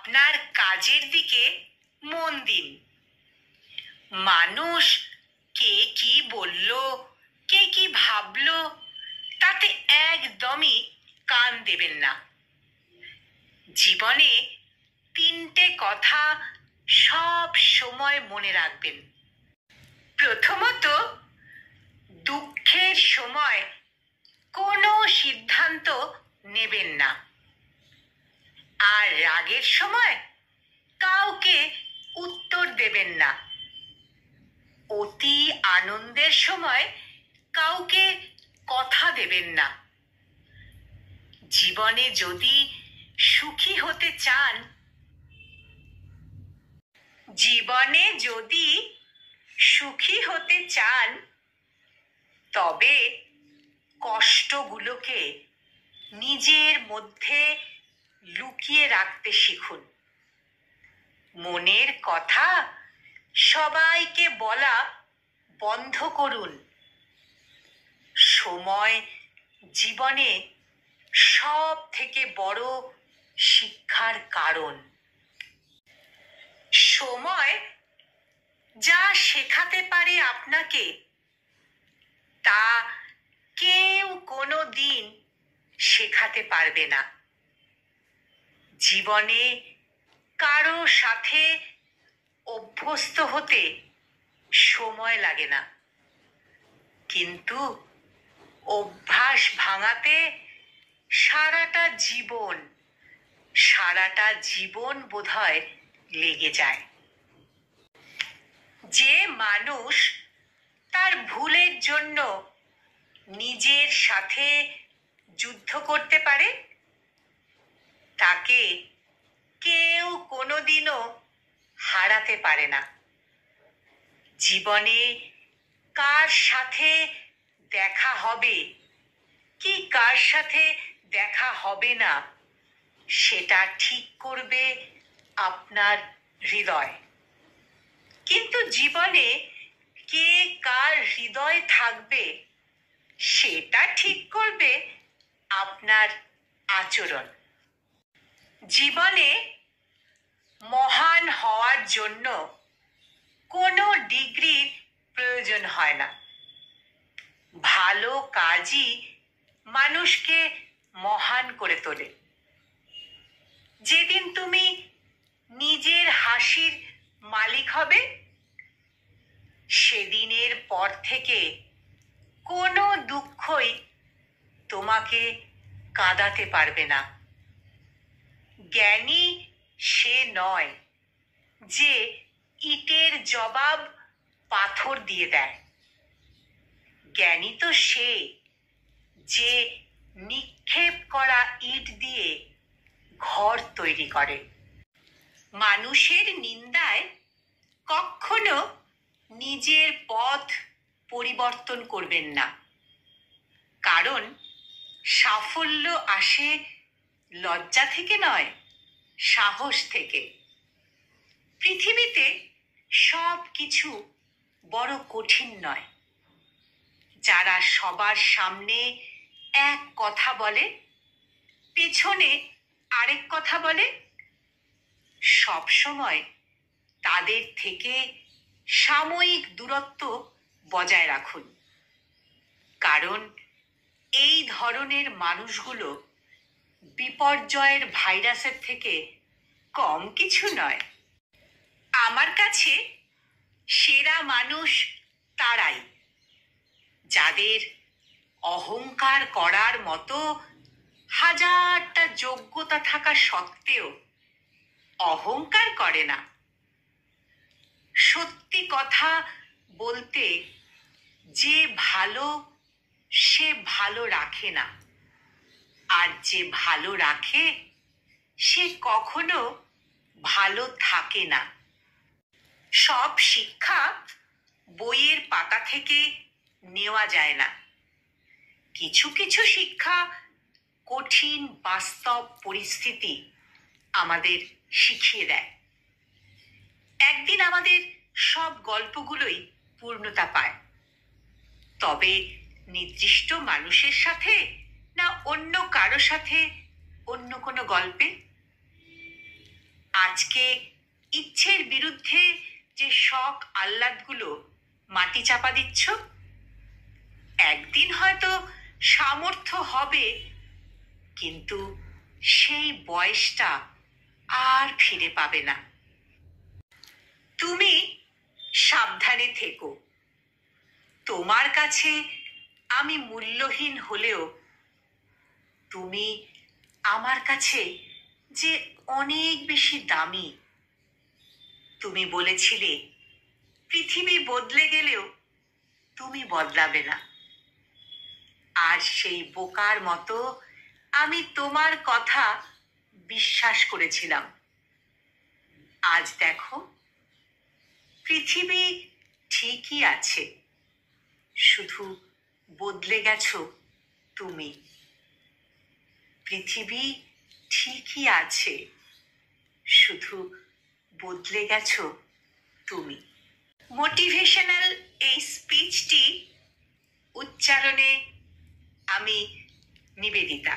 আপনার কাজের দিকে মন দিন। মানুষ কে কি বলল, কে কি ভাবলো, তাতে একদমই কান দেবেন না। জীবনে 3টে কথা সব সময় মনে রাখবেন। প্রথমত, দুঃখের সময় কোনো সিদ্ধান্ত নেবেন না, আর রাগের সময় কাউকে উত্তর দেবেন না। অতি আনন্দের সময় কাউকে কথা দেবেন না। জীবনে যদি সুখী হতে চান, তবে কষ্টগুলোকে নিজের মধ্যে লুকিয়ে রাখতে শিখুন। মনের কথা সবাইকে বলা বন্ধ করুন। সময় জীবনে সব থেকে বড় শিক্ষার কারণ। সময় যা শেখাতে পারে আপনাকে, তা কেউ কোনো দিন শেখাতে পারবে না। জীবনে কারো সাথে অভ্যস্ত হতে সময় লাগে না, কিন্তু অভ্যাস ভাঙাতে সারাটা জীবন বোধহয় লেগে যায়। যে মানুষ তার ভুলের জন্য নিজের সাথে যুদ্ধ করতে পারে, তাকে কেউ কোনোদিনও হারাতে পারে না। জীবনে কার সাথে দেখা হবে কি কার সাথে দেখা হবে না, সেটা ঠিক করবে আপনার হৃদয়। কিন্তু জীবনে কে কার হৃদয় থাকবে, সেটা ঠিক করবে আপনার আচরণ। জীবনে মহান হওয়ার জন্য কোনো ডিগ্রির প্রয়োজন হয় না। ভালো কাজই মানুষকে মহান করে তোলে। যেদিন তুমি নিজের হাসির মালিক হবে, সেদিনের পর থেকে কোনো দুঃখই তোমাকে কাঁদাতে পারবে না। জ্ঞানী সে নয় যে ইটের জবাব পাথর দিয়ে দেয়। জ্ঞানী তো সে যে নিক্ষেপ করা ইট দিয়ে ঘর তৈরি করে। মানুষের নিন্দায় কখনো নিজের পথ পরিবর্তন করবেন না, কারণ সাফল্য আসে লজ্জা থেকে নয়, সাহস থেকে। পৃথিবীতে সব কিছু বড় কঠিন নয়। যারা সবার সামনে এক কথা বলে, পেছনে আরেক কথা বলে, সব সময় তাদের থেকে সাময়িক দূরত্ব বজায় রাখুন, কারণ এই ধরনের মানুষগুলো বিপর্যয়ের ভাইরাসের থেকে কম কিছু নয়। আমার কাছে সেরা মানুষ তারাই যাদের অহংকার করার মতো হাজারটা যোগ্যতা থাকা সত্ত্বেও অহংকার করে না। সত্যি কথা বলতে যে ভালো, সে ভালো রাখে না, আর যে ভালো রাখে সে কখনো ভালো থাকে না। সব শিক্ষা বইয়ের পাতা থেকে নেওয়া যায় না। কিছু কিছু শিক্ষা কঠিন বাস্তব পরিস্থিতি আমাদের শিখিয়ে দেয়। একদিন আমাদের সব গল্পগুলোই পূর্ণতা পায়, তবে নির্দিষ্ট মানুষের সাথে না অন্য কারো সাথে অন্য কোনো গল্পে। আজকে ইচ্ছের বিরুদ্ধে যে শখ আহ্লাদগুলো মাটি চাপা দিচ্ছ, একদিন হয়তো সামর্থ্য হবে, কিন্তু সেই বয়সটা আর ফিরে পাবে না। তুমি সাবধানে থেকো। তোমার কাছে আমি মূল্যহীন হলেও তুমি আমার কাছে যে অনেক বেশি দামি। তুমি বলেছিলে পৃথিবী বদলে গেলেও তুমি বদলাবে না। আর সেই বোকার মতো আমি তোমার কথা বিশ্বাস করেছিলাম। আজ দেখো, পৃথিবী ঠিকই আছে, শুধু বদলে গেছো তুমি। পৃথিবী ঠিকই আছে, শুধু বদলে গেছো তুমি। মোটিভেশনাল এই স্পিচটি উচ্চারণে আমি নিবেদিতা।